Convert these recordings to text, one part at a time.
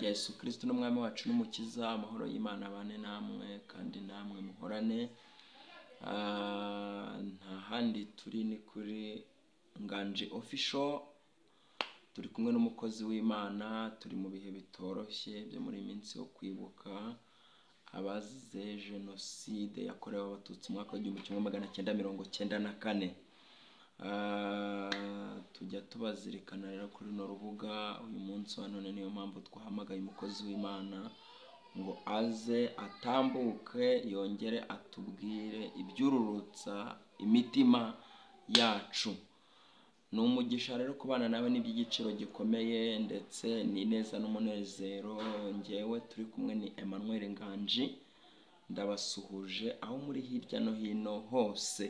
rya Yesu Kristo n'umwami wacu n'umukiza, amahoro y'Imana abane namwe kandi namwe muhorane. Nta handi turi ni kuri Nganji Official, turi kumwe n'umukozi w'Imana, turi mu bihe bitoroshye byo muri minsi yo kwibuka abazize jenoside yakorewe abatutsi mu mwaka w'1994. Tujya tubazirikana rero kuri no rubuga uyu munsi wa none, niyo mpamvu twahamagaye umukozi w'Imana ngo aze atambuke yongere atubwire ibyururutsa imitima yacu. Ni umugisha rero kubana nawe n'iby'igiciro gikomeye ndetse n'ineza n'umunezero. Njyewe turi kumwe ni Emmanuel Nganji, ndabasuhuje aho muri hirya no hino hose.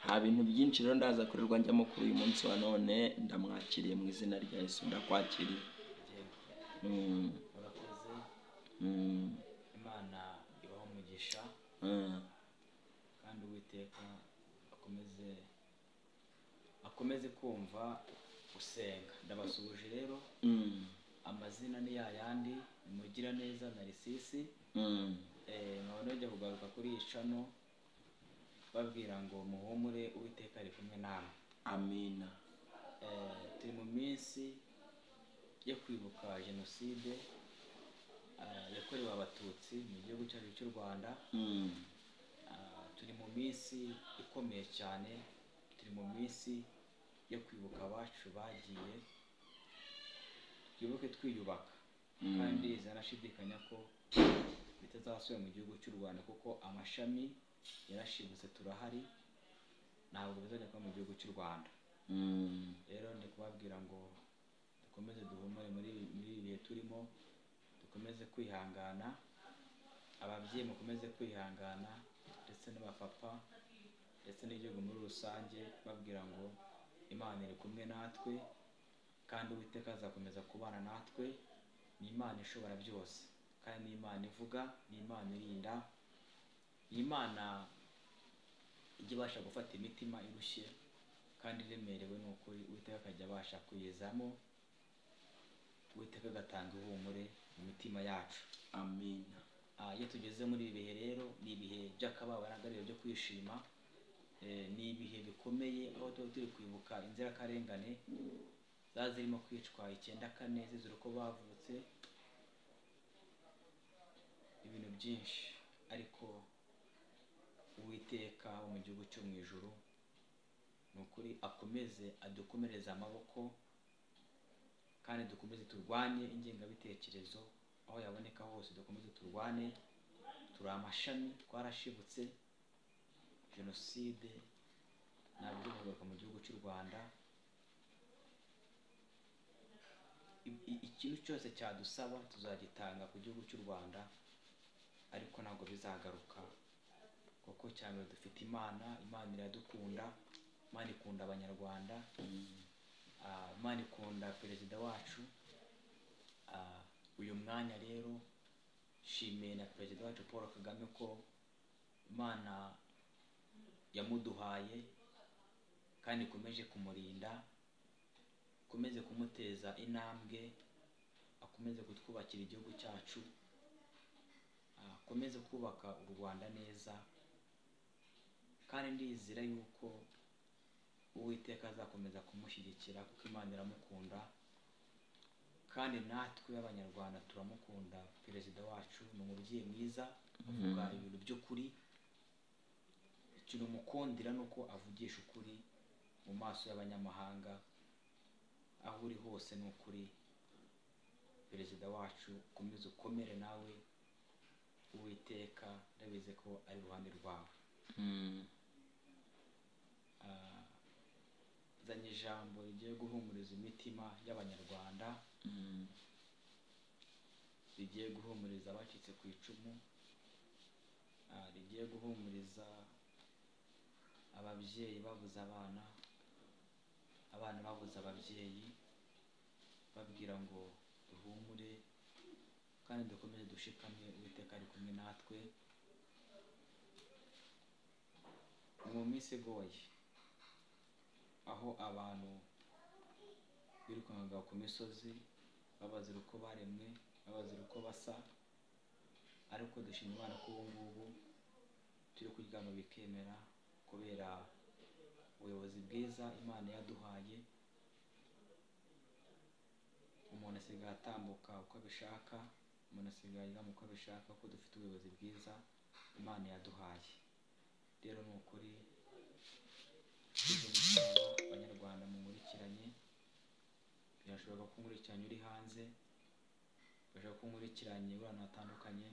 Nta bintu byinshi rero ndaza kurirwa njyamo kuri uyu munsi wa none, ndamwakiriye mu izina rya Yesu, ndakwakiriye. Urakoze. Imana ibaho umugisha kandi Uwiteka akomeze kumva usenga. Ndabasuhuje rero, amazina ni yayandi, Mugiraneza Narcisse. Nkaba nojya kugaruka kuri iyi channel babwira ngo muhumure, Uwiteka ari kumwe namwe. Amina. Turi mu minsi yo kwibuka jenoside yakorewe abatutsi mu gihugu cyacu cy'u Rwanda. Turi mu minsi ikomeye cyane, turi mu minsi yo kwibuka abacu bagiye, twibuke twiyubaka kandi zanashidikanya ko bitazasubira mu gihugu cy'u Rwanda kuko amashami yarashibutse, turahari, ntabwo bizajya kuba mu gihugu cy'u Rwanda. Rero ndi kubabwira ngo dukomeze duhumure muri ibi bihe turimo, dukomeze kwihangana, ababyeyi mukomeze kwihangana ndetse n'abapapa ndetse n'igihugu muri rusange, babwira ngo Imana iri kumwe natwe kandi Uwiteka azakomeza kubana natwe. Ni Imana ishobora byose kandi ni Imana ivuga, ni Imana irinda, ni Imana ijya ibasha gufata imitima irushye kandi iremerewe. Ni ukuri Uwiteka akajya abasha kuyizamo, Uwiteka agatanga ihumure mu mitima yacu. Amina. Iyo tugeze muri ibi bihe rero, ni ibihe by'akababaro ntabwo ari ibihe byo kwishima. Ni ibihe bikomeye aho tuba turi kwibuka inzirakarengane zirimo kwicwa 94 zizira uko bavutse, ibintu byinshi. Ariko Uwiteka wo mu gihugu cyo mu ijuru ni ukuri akomeze adukomereze amaboko kandi dukomeze turwanye ingengabitekerezo aho yaboneka hose, dukomeze turwane. Turi amashami, twarashibutse, jenoside ntabwo izahagarika mu gihugu cy'u Rwanda. Ikintu cyose cyadusaba tuzagitanga ku gihugu cy'u Rwanda, ariko ntabwo bizagaruka kuko cyane dufite Imana. Imana iradukunda, Imana ikunda abanyarwanda, Imana ikunda perezida wacu. Uyu mwanya rero shimiye na perezida wacu Paul Kagame ko Imana yamuduhaye kandi ikomeje kumurinda, akomeze kumuteza intambwe, akomeze kutwubakira igihugu cyacu, akomeze kubaka u Rwanda neza. Kandi ndizera yuko Uwiteka azakomeza kumushyigikira kuko Imana iramukunda kandi natwe abanyarwanda turamukunda. Perezida wacu ni umubyeyi mwiza, avuga ibintu by'ukuri. Ikintu mukundira nuko avugisha ukuri mu maso y'abanyamahanga. Aho uri hose ni ukuri. Perezida wacu ukomeze ukomere nawe, Uwiteka ndabizi ko ari iruhande rwawe. Zanye ijambo rigiye guhumuriza imitima y'abanyarwanda, rigiye guhumuriza abacitse ku icumu, rigiye guhumuriza ababyeyi babuze abana, abana babuze ababyeyi, babwira ngo duhumure kandi dukomeze dushikame, Uwiteka ari kumwe natwe. Ni mu minsi igoye aho abantu birukangaga ku misozi babazira uko baremwe, n'abazira uko basa, ariko dushima Imana ko ubu ngubu turi kuryama bikemera kubera ubuyobozi bwiza Imana yaduhaye. Umuntu asigaye atambuka uko abishaka, umuntu asigaye aryama uko abishaka, ko dufite ubuyobozi bwiza Imana yaduhaye. Rero ni ukuri Abanyarwanda munkurikiranye, birashoboka ko unkurikiranye uri hanze, birashoboka ko unkurikiranye uri ahantu hatandukanye,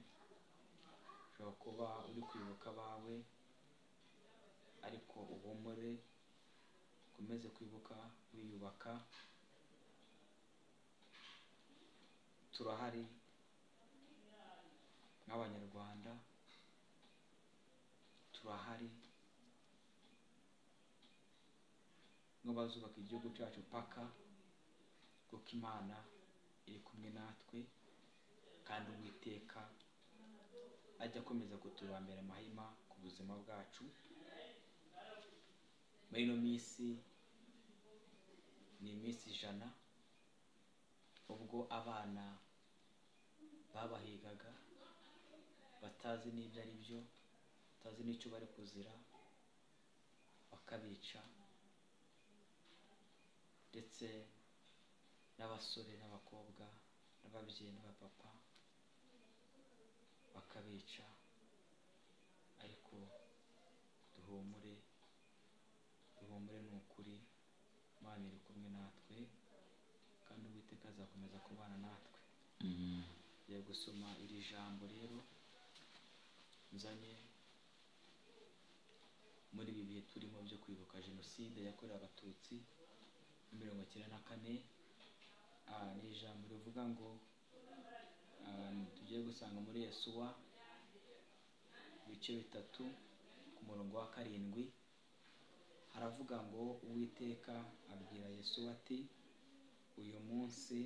ushobora kuba uri kwibuka abawe, ariko uhumure, ukomeze kwibuka wiyubaka. Turahari nk'Abanyarwanda, turahari nk'abazubaka igihugu cyacu paka, kuko Imana iri kumwe natwe, kandi Uwiteka ajya akomeza kutubambera amahema ku buzima bwacu. Muri ino minsi ni iminsi 100 ubwo abana babahigaga batazi n'ibyo ari byo, batazi n'icyo bari kuzira, bakabica, ndetse n'abasore n'abakobwa n'ababyeyi n'abapapa bakabica. Ariko duhumure, duhumure, ni ukuri Imana iri kumwe natwe, kandi Uwiteka azakomeza kubana natwe. Tugiye gusoma iri jambo rero nzanye muri ibi bihe turimo byo kwibuka Jenoside yakorewe Abatutsi muri 1994. Ni ijambo rivuga ngo, tugiye gusanga muri Yesuwa ibice 3 ku murongo wa 7. Haravuga ngo Uwiteka abwira Yesuwa ati, uyu munsi,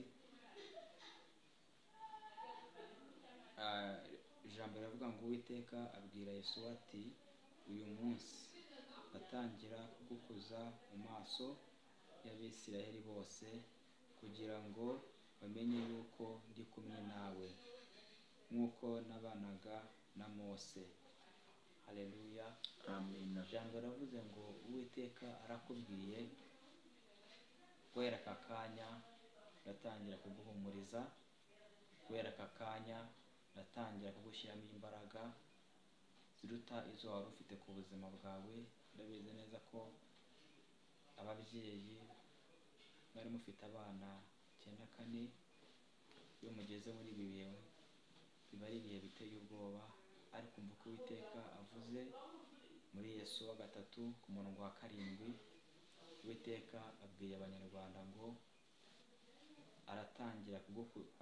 ijambo riravuga ngo Uwiteka abwira Yesuwa ati, uyu munsi atangira kugukuza mu maso y'Abisiraheli bose, kugira ngo bamenye yuko ndi kumwe nawe, nk'uko nabanaga na Mose. Haleluya, amen. Ijambo riravuze ngo Uwiteka arakubwiye, guhera aka kanya ndatangira kuguhumuriza, guhera aka kanya ndatangira kugushyiramo imbaraga ziruta izo wari ufite ku buzima bwawe. Ndabizi neza ko ababyeyi bari mufite abana 94, iyo mugeze muri ibi bihe biba ari ibihe biteye ubwoba, ariko umva ko Uwiteka avuze muri Yesuwa 3 ku murongo wa 7. Uwiteka abwiye Abanyarwanda ngo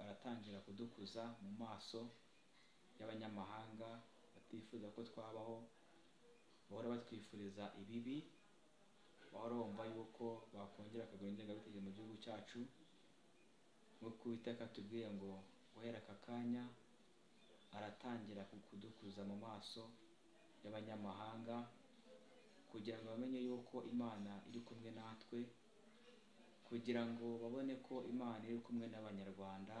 aratangira kudukuza mu maso y'abanyamahanga batifuza ko twabaho, bahora batwifuriza ibibi, bahora bumva yuko bakongera akagura ingengabitekerezo mu gihugu cyacu. Nk'uko Uwiteka atubwiye ngo guhera aka kanya aratangira kudukuza mu maso y'abanyamahanga, kugira ngo bamenye yuko Imana iri kumwe natwe, kugira ngo babone ko Imana iri kumwe n'Abanyarwanda,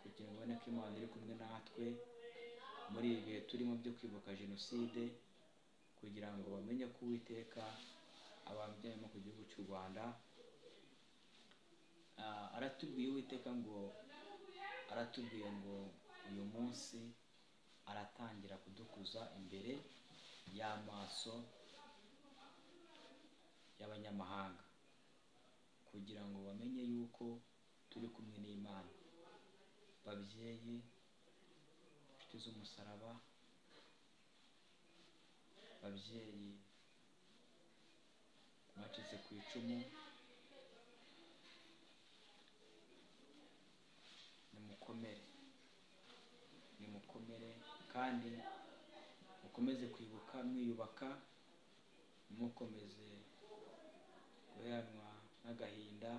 kugira ngo babone ko Imana iri kumwe natwe muri ibi bihe turimo byo kwibuka Jenoside, kugira ngo bamenye ko Uwiteka abajyanye ku gihugu cy'u Rwanda. Aratubwiye Uwiteka ngo, aratubwiye ngo uyu munsi aratangira kudukuza imbere y'amaso y'abanyamahanga, kugira ngo bamenye yuko turi kumwe n'Imana. Babyeyi, inshuti z'umusaraba, babyeyi mwacitse ku icumu, nimukomere, nimukomere, kandi mukomeze kwibuka mwiyubaka, ntimukomeze guheranwa n'agahinda,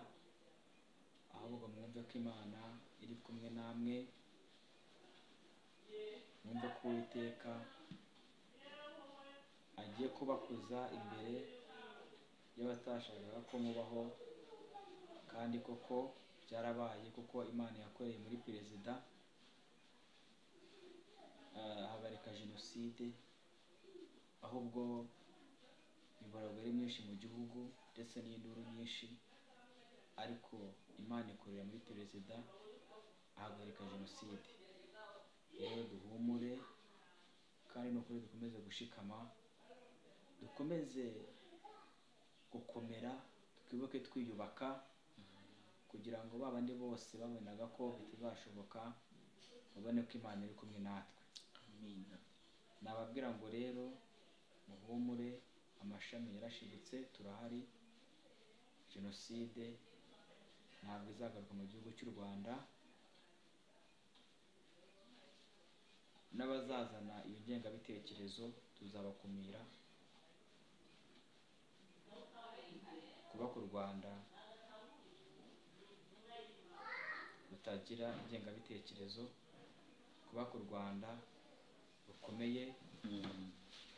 ahubwo mwumve ko Imana iri kumwe namwe, mwumve ko Uwiteka agiye kubakuza imbere y'abatashakaga ko mubaho, kandi koko byarabaye, kuko Imana yakoreye muri Perezida jenoside, ahubwo imiborogo ari myinshi mu gihugu ndetse n'induru nyinshi, ariko Imana ikorera muri perezida ahagarika jenoside. Rero duhumure kandi n'ukuri dukomeze gushikama, dukomeze gukomera, twibuke twiyubaka, kugira ngo babandi bose babonaga ko bitazashoboka babone ko Imana iri kumwe natwe. Amina. Nababwira ngo rero muhumure, amashami yarashibutse, turahari. Jenoside ntabwo izagaruka mu gihugu cy'u Rwanda, n'abazazana iyo ngengabitekerezo tuzabakumira. Kubaka u Rwanda rutagira ingengabitekerezo, kubaka u Rwanda rukomeye,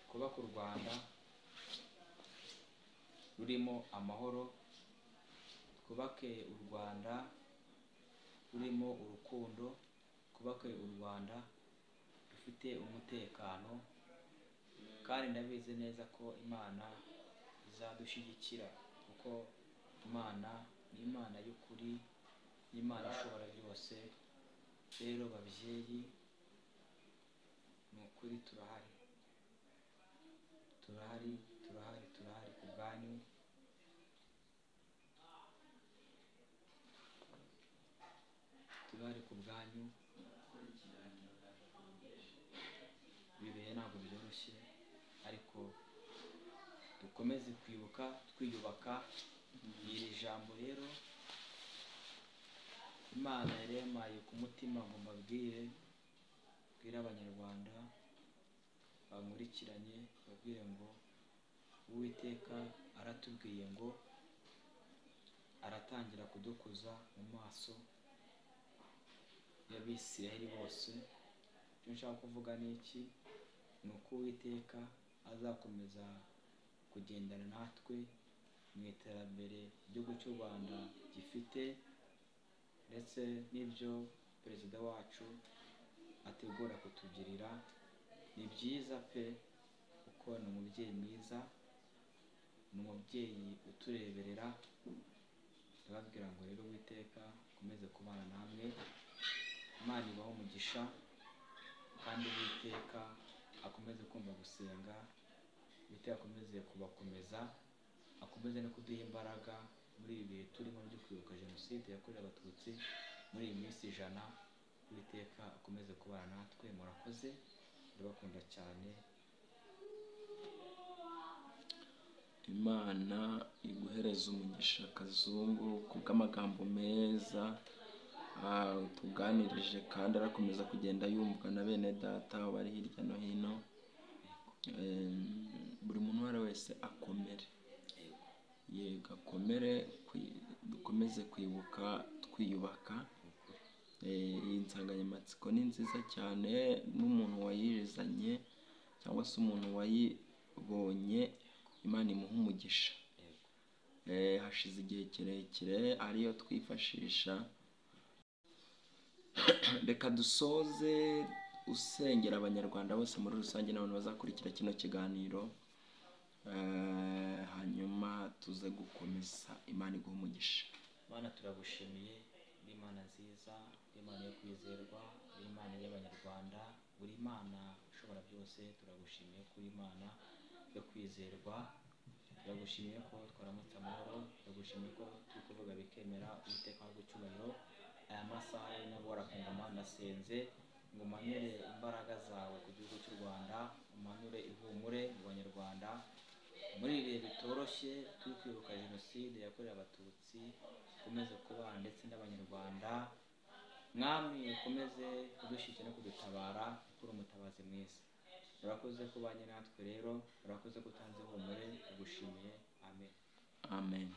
kubaka u Rwanda rurimo amahoro, twubake u Rwanda rurimo urukundo, twubake u Rwanda rufite umutekano, kandi ndabizi neza ko Imana izadushyigikira, kuko Imana ni Imana y'ukuri, ni Imana ishobora byose. Rero babyeyi, ni ukuri turahari, turahari, turahari, turahari ku bwanyu. Turahari ku bwanyu. Bibihe ntabwo byoroshye, ariko dukomeze kwibuka twiyubaka. Iri jambo rero Imana yari yamaye ku mutima ngo mbabwire Abanyarwanda bankurikiranye, babwire ngo Uwiteka aratubwiye ngo aratangira kudukuza mu maso y'Abisiraheli bose. Icyo nshaka kuvuga ni iki? Ni uko Uwiteka azakomeza kugendana natwe mu iterambere igihugu cy'u Rwanda gifite, ndetse n'ibyo perezida wacu ategura kutugirira. Ni byiza pe, kuko ni umubyeyi mwiza, ni umubyeyi utureberera. Ndababwira ngo rero Uwiteka akomeze kubana namwe, Imana ibahe umugisha, kandi Uwiteka akomeze kumva gusenga, Uwiteka akomeze kubakomeza, akomeze no kuduha imbaraga muri ibi bihe turimo byo kwibuka jenoside yakorewe Abatutsi muri iyi minsi 100. Uwiteka akomeze kubana natwe. Murakoze, ndabakunda cyane. Imana iguhereza umugisha Kazungu kubw'amagambo meza tuganirije, kandi arakomeza kugenda yumvwa na bene data bari hirya no hino. Buri muntu uwo ari we wese akomere, yego akomere, dukomeze kwibuka twiyubaka. Iyi nsanganyamatsiko ni nziza cyane, n'umuntu wayizanye cyangwa se umuntu wayibonye Imana imuha umugisha. Hashize igihe kirekire ariyo twifashisha. Reka dusoze usengera Abanyarwanda bose muri rusange n'abantu bazakurikira kino kiganiro, hanyuma tuze gukomeza. Imana iguha umugisha. Mana, turagushimiye, uri Imana nziza, uri Imana yo kwizerwa, uri Imana y'Abanyarwanda, uri Imana ushobora byose. Turagushimiye ko uri Imana yo kwizerwa, turagushimiye ko twaramutse amahoro, turagushimiye ko turi kuvuga bikemera. Uwiteka w'icyubahiro, aya masaha y'ino warakungama, ndasenze ngo umanure imbaraga zawe ku gihugu cy'u Rwanda, umanure ihumure mu Banyarwanda muri ibi bihe bitoroshye turi kwibuka jenoside yakorewe Abatutsi. Ukomeze kubana ndetse n'Abanyarwanda, Mwami ukomeze kudushyigikira no kudutabara, kuri umutabazi mwiza. Urakoze ko ubanye natwe rero, urakoze ko utanze ihumure, tugushimiye. Amen. Amen.